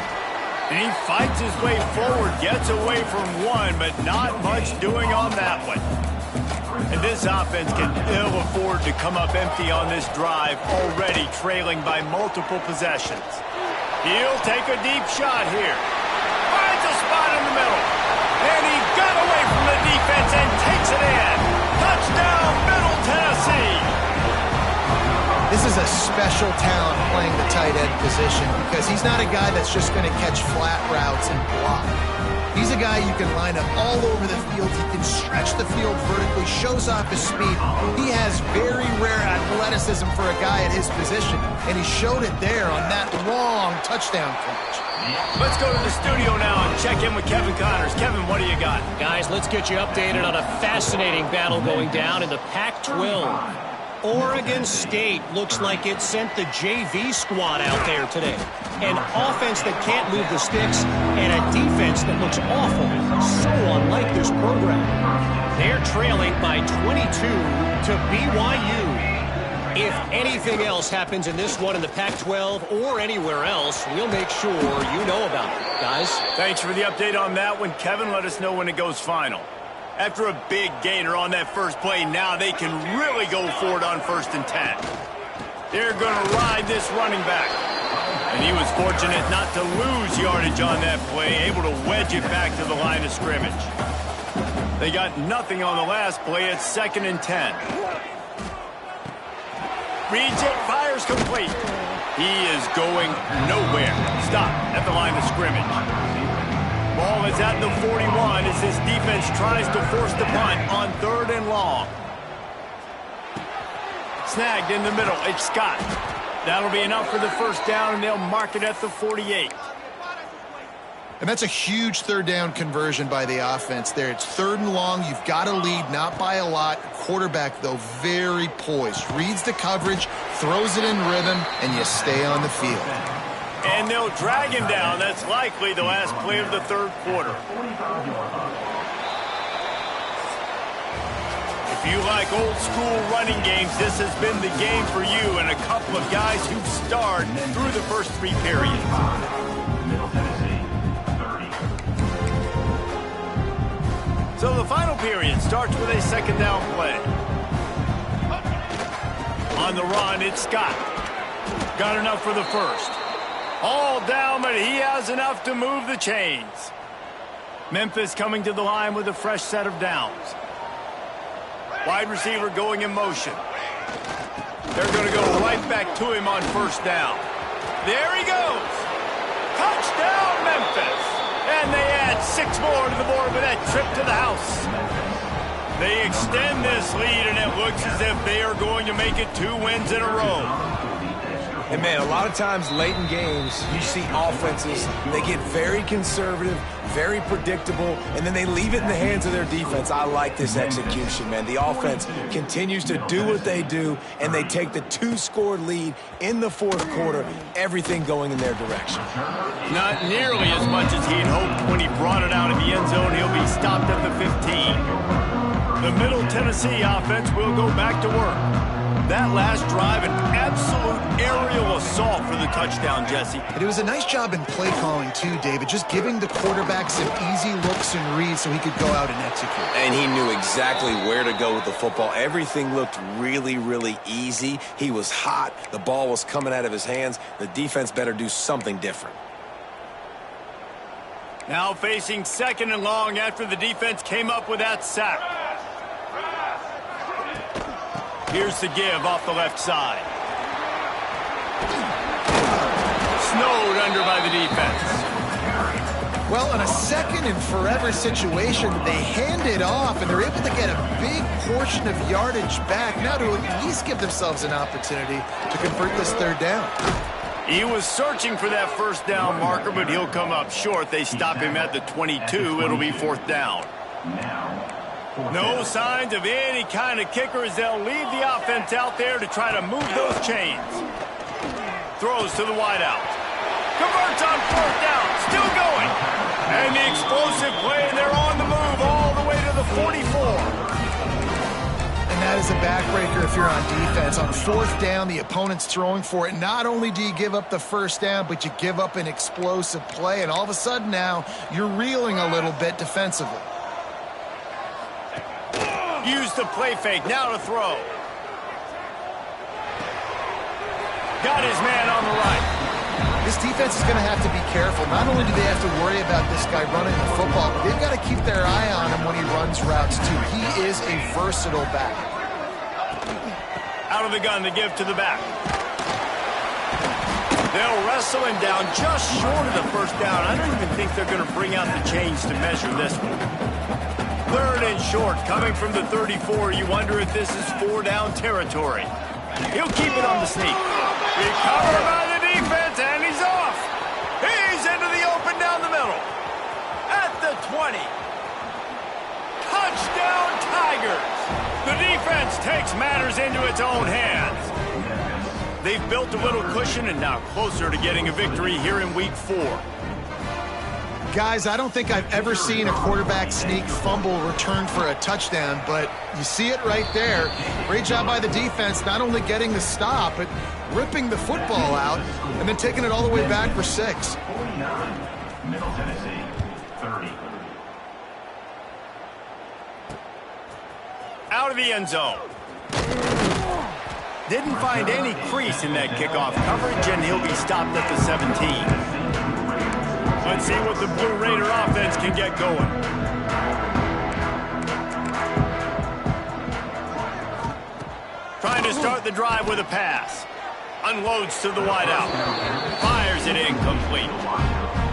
And he fights his way forward, gets away from one, but not much doing on that one. And this offense can ill afford to come up empty on this drive, already trailing by multiple possessions. He'll take a deep shot here. Finds a spot in the middle. And he got away from the defense and takes it in. Touchdown, Middle Tennessee. This is a special talent playing the tight end position because he's not a guy that's just going to catch flat routes and block. He's a guy you can line up all over the field. He can stretch the field vertically, shows off his speed. He has very rare athleticism for a guy at his position, and he showed it there on that long touchdown catch. Let's go to the studio now and check in with Kevin Connors. Kevin, what do you got? Guys, let's get you updated on a fascinating battle going down in the Pac-12. Oregon State looks like it sent the JV squad out there today. An offense that can't move the sticks and a defense that looks awful. So unlike this program. They're trailing by 22 to BYU. If anything else happens in this one in the Pac-12 or anywhere else, we'll make sure you know about it. Guys? Thanks for the update on that one, Kevin. Let us know when it goes final. After a big gainer on that first play, now they can really go for it on 1st and 10. They're going to ride this running back. And he was fortunate not to lose yardage on that play, able to wedge it back to the line of scrimmage. They got nothing on the last play. It's 2nd and 10. Reads it, fires complete. He is going nowhere. Stop at the line of scrimmage. Ball is at the 41 as this defense tries to force the punt on 3rd and long. Snagged in the middle. It's Scott. That'll be enough for the first down, and they'll mark it at the 48. And that's a huge third down conversion by the offense there. It's 3rd and long. You've got a lead, not by a lot. Quarterback, though, very poised. Reads the coverage, throws it in rhythm, and you stay on the field. And they'll drag him down. That's likely the last play of the 3rd quarter. If you like old-school running games, this has been the game for you and a couple of guys who've starred through the first 3 periods. So the final period starts with a 2nd down play. On the run, it's Scott. Got enough for the first. All down, but he has enough to move the chains. Memphis coming to the line with a fresh set of downs. Wide receiver going in motion. They're going to go right back to him on 1st down. There he goes. Touchdown, Memphis. And they add 6 more to the board with that trip to the house. They extend this lead, and it looks as if they are going to make it 2 wins in a row. And, man, a lot of times late in games, you see offenses, they get very conservative, very predictable, and then they leave it in the hands of their defense. I like this execution, man. The offense continues to do what they do, and they take the 2-score lead in the 4th quarter, everything going in their direction. Not nearly as much as he'd hoped when he brought it out of the end zone. He'll be stopped at the 15. The Middle Tennessee offense will go back to work. That last drive, an absolute aerial assault for the touchdown, Jesse. And it was a nice job in play calling, too, David, just giving the quarterback some easy looks and reads so he could go out and execute. And he knew exactly where to go with the football. Everything looked really, really easy. He was hot. The ball was coming out of his hands. The defense better do something different. Now facing 2nd and long after the defense came up with that sack. Here's the give off the left side. Snowed under by the defense. Well, on a 2nd and forever situation, they hand it off, and they're able to get a big portion of yardage back now to at least give themselves an opportunity to convert this 3rd down. He was searching for that 1st down marker, but he'll come up short. They stop him at the 22. It'll be 4th down. No signs of any kind of kicker as they'll leave the offense out there to try to move those chains. Throws to the wideout. Converts on 4th down. Still going. And the explosive play, and they're on the move all the way to the 44. And that is a backbreaker if you're on defense. On 4th down, the opponent's throwing for it. Not only do you give up the 1st down, but you give up an explosive play. And all of a sudden now, you're reeling a little bit defensively. Use the play fake, now to throw. Got his man on the right. This defense is going to have to be careful. Not only do they have to worry about this guy running the football, but they've got to keep their eye on him when he runs routes, too. He is a versatile back. Out of the gun to give to the back. They'll wrestle him down just short of the 1st down. I don't even think they're going to bring out the chains to measure this one. 3rd and short, coming from the 34. You wonder if this is 4-down territory. He'll keep it on the sneak. Recovered by the defense, and he's off. He's into the open down the middle. At the 20. Touchdown, Tigers. The defense takes matters into its own hands. They've built a little cushion and now closer to getting a victory here in Week 4. Guys, I don't think I've ever seen a quarterback sneak fumble return for a touchdown, but you see it right there. Great job by the defense, not only getting the stop, but ripping the football out and then taking it all the way back for 6. 49, Middle Tennessee, 30. Out of the end zone. Didn't find any crease in that kickoff coverage, and he'll be stopped at the 17. Let's see what the Blue Raider offense can get going. Trying to start the drive with a pass. Unloads to the wideout. Fires it incomplete.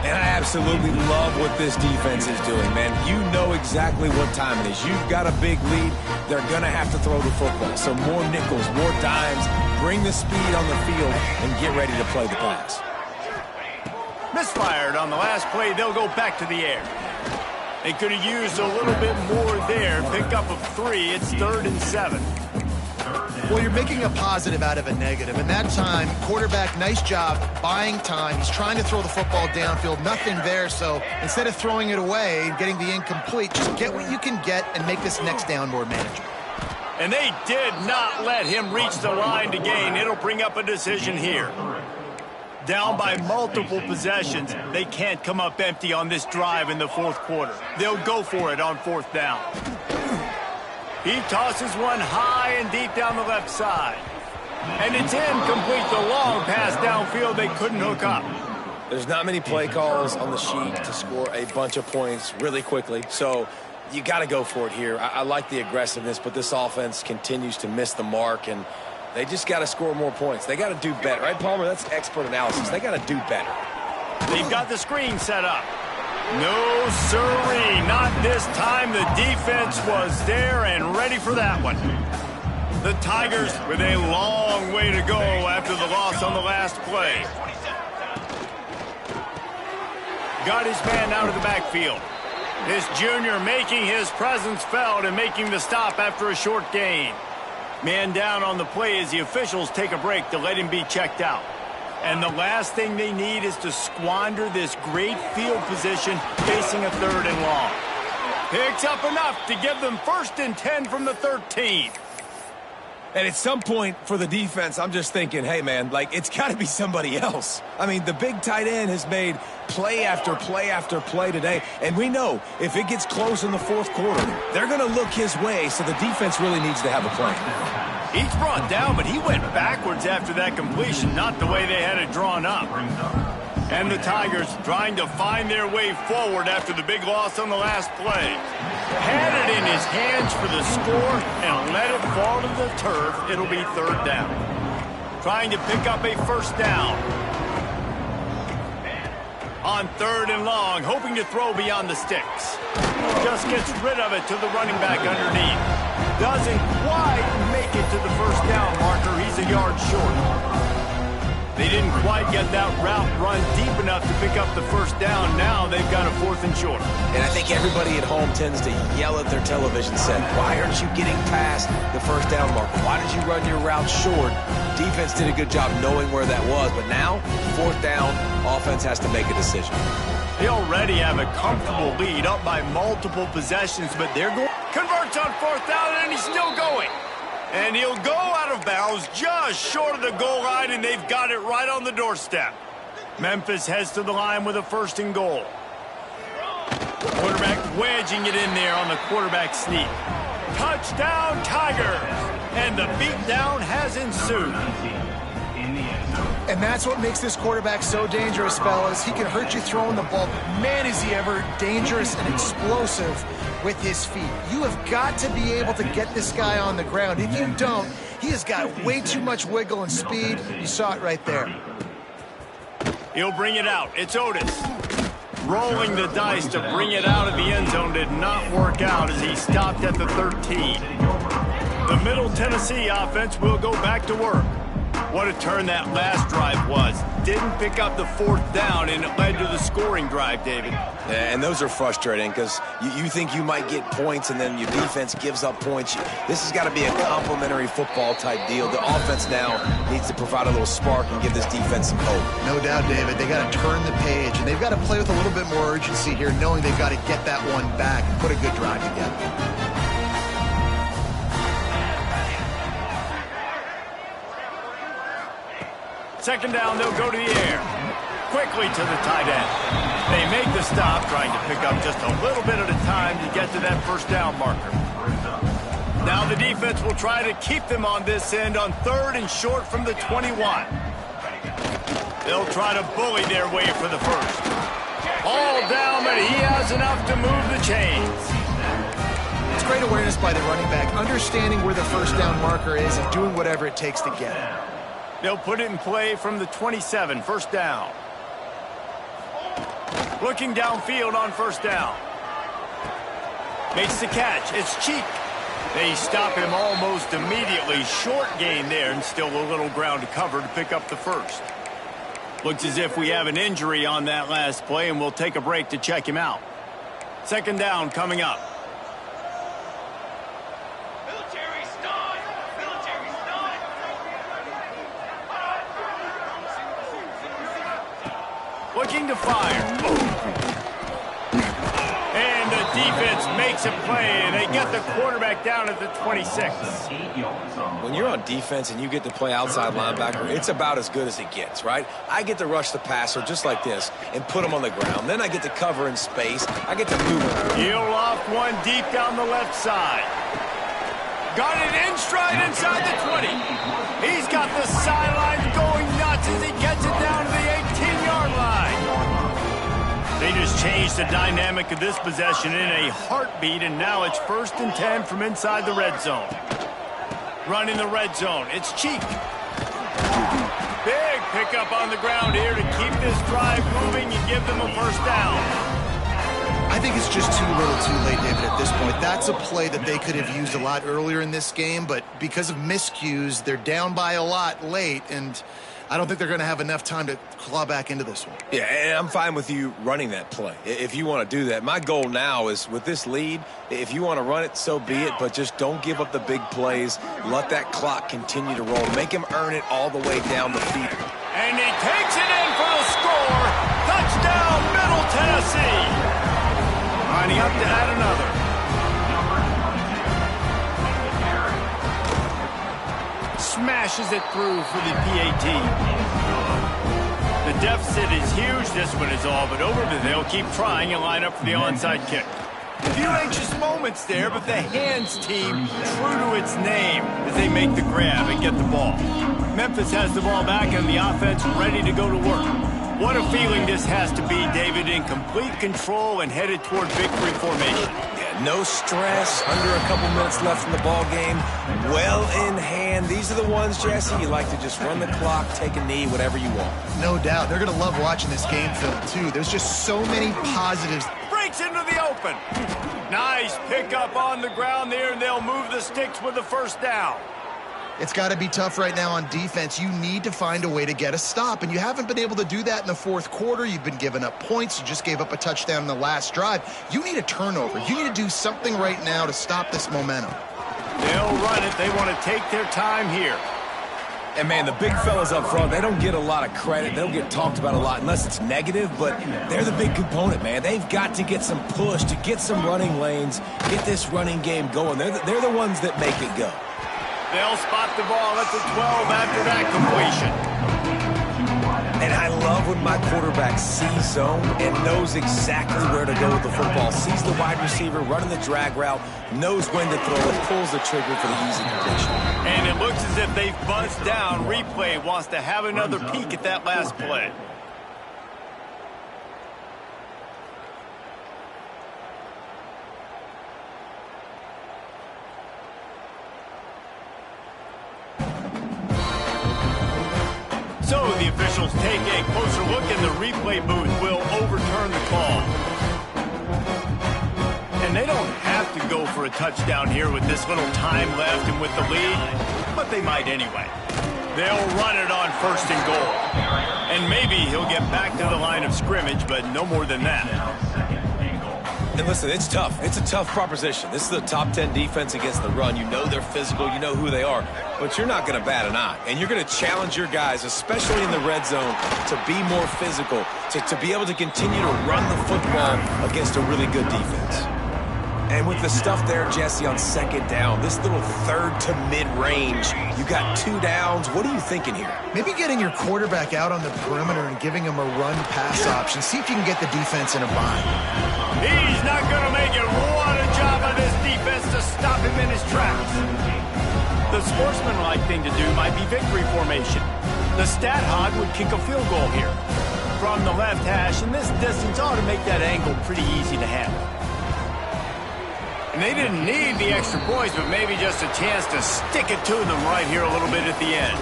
And I absolutely love what this defense is doing, man. You know exactly what time it is. You've got a big lead. They're going to have to throw the football. So more nickels, more dimes. Bring the speed on the field and get ready to play the pass. Misfired on the last play. They'll go back to the air. They could have used a little bit more there. Pick up of 3. It's 3rd and 7. Well, you're making a positive out of a negative. And that time, quarterback, nice job buying time. He's trying to throw the football downfield. Nothing there. So instead of throwing it away and getting the incomplete, just get what you can get and make this next down more manageable. And they did not let him reach the line to gain. It'll bring up a decision here. Down by multiple possessions, they can't come up empty on this drive in the 4th quarter. They'll go for it on 4th down. He tosses one high and deep down the left side. And it's incomplete. The long pass downfield they couldn't hook up. There's not many play calls on the sheet to score a bunch of points really quickly. So you got to go for it here. I like the aggressiveness, but this offense continues to miss the mark, and they just got to score more points. They got to do better. Right, Palmer? That's expert analysis. They got to do better. They've got the screen set up. No, sirree. Not this time. The defense was there and ready for that one. The Tigers with a long way to go after the loss on the last play. Got his man out of the backfield. This junior making his presence felt and making the stop after a short gain. Man down on the play as the officials take a break to let him be checked out. And the last thing they need is to squander this great field position facing a 3rd and long. Picks up enough to give them 1st and 10 from the 13. And at some point for the defense, I'm just thinking, hey, man, like, it's got to be somebody else. I mean, the big tight end has made play after play after play today. And we know if it gets close in the 4th quarter, they're going to look his way, so the defense really needs to have a plan. He's brought down, but he went backwards after that completion, not the way they had it drawn up. And the Tigers trying to find their way forward after the big loss on the last play. Had it in his hands for the score and let it fall to the turf. It'll be 3rd down. Trying to pick up a 1st down. On 3rd and long, hoping to throw beyond the sticks. Just gets rid of it to the running back underneath. Doesn't quite make it to the 1st down marker. He's a yard short. They didn't quite get that route run deep enough to pick up the 1st down. Now they've got a 4th and short. And I think everybody at home tends to yell at their television set, why aren't you getting past the 1st down marker? Why did you run your route short? Defense did a good job knowing where that was, but now, 4th down, offense has to make a decision. They already have a comfortable lead, up by multiple possessions, but they're going. Converts on 4th down, and he's still going. And he'll go out of bounds just short of the goal line, and they've got it right on the doorstep. Memphis heads to the line with a 1st and goal. Quarterback wedging it in there on the quarterback sneak. Touchdown, Tigers! And the beatdown has ensued. And that's what makes this quarterback so dangerous, fellas. He can hurt you throwing the ball, but man, is he ever dangerous and explosive with his feet. You have got to be able to get this guy on the ground. If you don't, he has got way too much wiggle and speed. You saw it right there. He'll bring it out. It's Otis. Rolling the dice to bring it out of the end zone did not work out as he stopped at the 13. The Middle Tennessee offense will go back to work. What a turn that last drive was. Didn't pick up the 4th down, and it led to the scoring drive, David. Yeah, and those are frustrating because you think you might get points, and then your defense gives up points. This has got to be a complimentary football type deal. The offense now needs to provide a little spark and give this defense some hope. No doubt, David. They got to turn the page, and they've got to play with a little bit more urgency here, knowing they've got to get that one back and put a good drive together. 2nd down, they'll go to the air. Quickly to the tight end. They make the stop, trying to pick up just a little bit at a time to get to that 1st down marker. Now the defense will try to keep them on this end on 3rd and short from the 21. They'll try to bully their way for the 1st. All down, but he has enough to move the chains. It's great awareness by the running back, understanding where the 1st down marker is and doing whatever it takes to get it. They'll put it in play from the 27, 1st down. Looking downfield on first down. Makes the catch. It's Cheek. They stop him almost immediately. Short gain there, and still a little ground to cover to pick up the first. Looks as if we have an injury on that last play, and we'll take a break to check him out. Second down coming up. Looking to fire. And the defense makes a play, and they get the quarterback down at the 26. When you're on defense and you get to play outside linebacker, it's about as good as it gets, right? I get to rush the passer just like this and put him on the ground. Then I get to cover in space. I get to move him. He'll loft one deep down the left side. Got it in stride inside the 20. He's got the sidelines going nuts as he gets it down to the 18-yard line. They just changed the dynamic of this possession in a heartbeat, and now it's 1st and 10 from inside the red zone. Running the red zone, it's Cheek. Big pickup on the ground here to keep this drive moving and give them a first down. I think it's just too little too late, David, at this point. That's a play that they could have used a lot earlier in this game, but because of miscues, they're down by a lot late, and I don't think they're going to have enough time to claw back into this one. Yeah, and I'm fine with you running that play if you want to do that. My goal now is with this lead, if you want to run it, so be it, but just don't give up the big plays. Let that clock continue to roll. Make him earn it all the way down the field. And he takes it in for the score. Touchdown, Middle Tennessee. Lining up to add another. Smashes it through for the PAT. The deficit is huge. This one is all but over, but they'll keep trying and line up for the onside kick. A few anxious moments there, but the hands team true to its name as they make the grab and get the ball. Memphis has the ball back and the offense ready to go to work. What a feeling this has to be, David, in complete control and headed toward victory formation. Yeah, no stress, under a couple minutes left in the ball game, well in hand. These are the ones, Jesse, you like to just run the clock, take a knee, whatever you want. No doubt. They're going to love watching this game film, too. There's just so many positives. Breaks into the open. Nice pickup on the ground there, and they'll move the sticks with the first down. It's got to be tough right now on defense. You need to find a way to get a stop, and you haven't been able to do that in the fourth quarter. You've been giving up points. You just gave up a touchdown in the last drive. You need a turnover. You need to do something right now to stop this momentum. They'll run it. They want to take their time here. And, man, the big fellas up front, they don't get a lot of credit. They don't get talked about a lot unless it's negative, but they're the big component, man. They've got to get some push, to get some running lanes, get this running game going. They're the ones that make it go. They'll spot the ball at the 12 after that completion. And I love when my quarterback sees zone and knows exactly where to go with the football. Sees the wide receiver running the drag route, knows when to throw it, pulls the trigger for the easy completion. And it looks as if they've buzzed down. Replay wants to have another peek at that last play. So the officials take a closer look, and the replay booth will overturn the call. And they don't have to go for a touchdown here with this little time left and with the lead, but they might anyway. They'll run it on 1st and goal. And maybe he'll get back to the line of scrimmage, but no more than that. And listen, it's tough. It's a tough proposition. This is a top 10 defense against the run. You know they're physical. You know who they are. But you're not going to bat an eye. And you're going to challenge your guys, especially in the red zone, to be more physical, to be able to continue to run the football against a really good defense. And with the stuff there, Jesse, on 2nd down, this little 3rd to mid-range, you got 2 downs. What are you thinking here? Maybe getting your quarterback out on the perimeter and giving him a run-pass option. See if you can get the defense in a bind. He's not going to make it. What a job by this defense to stop him in his tracks. The sportsmanlike thing to do might be victory formation. The stat hog would kick a field goal here from the left hash, and this distance ought to make that angle pretty easy to handle. And they didn't need the extra points, but maybe just a chance to stick it to them right here a little bit at the end.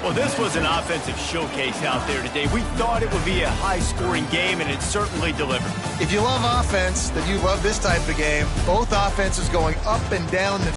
Well, this was an offensive showcase out there today. We thought it would be a high-scoring game, and it certainly delivered. If you love offense, then you love this type of game. Both offenses going up and down the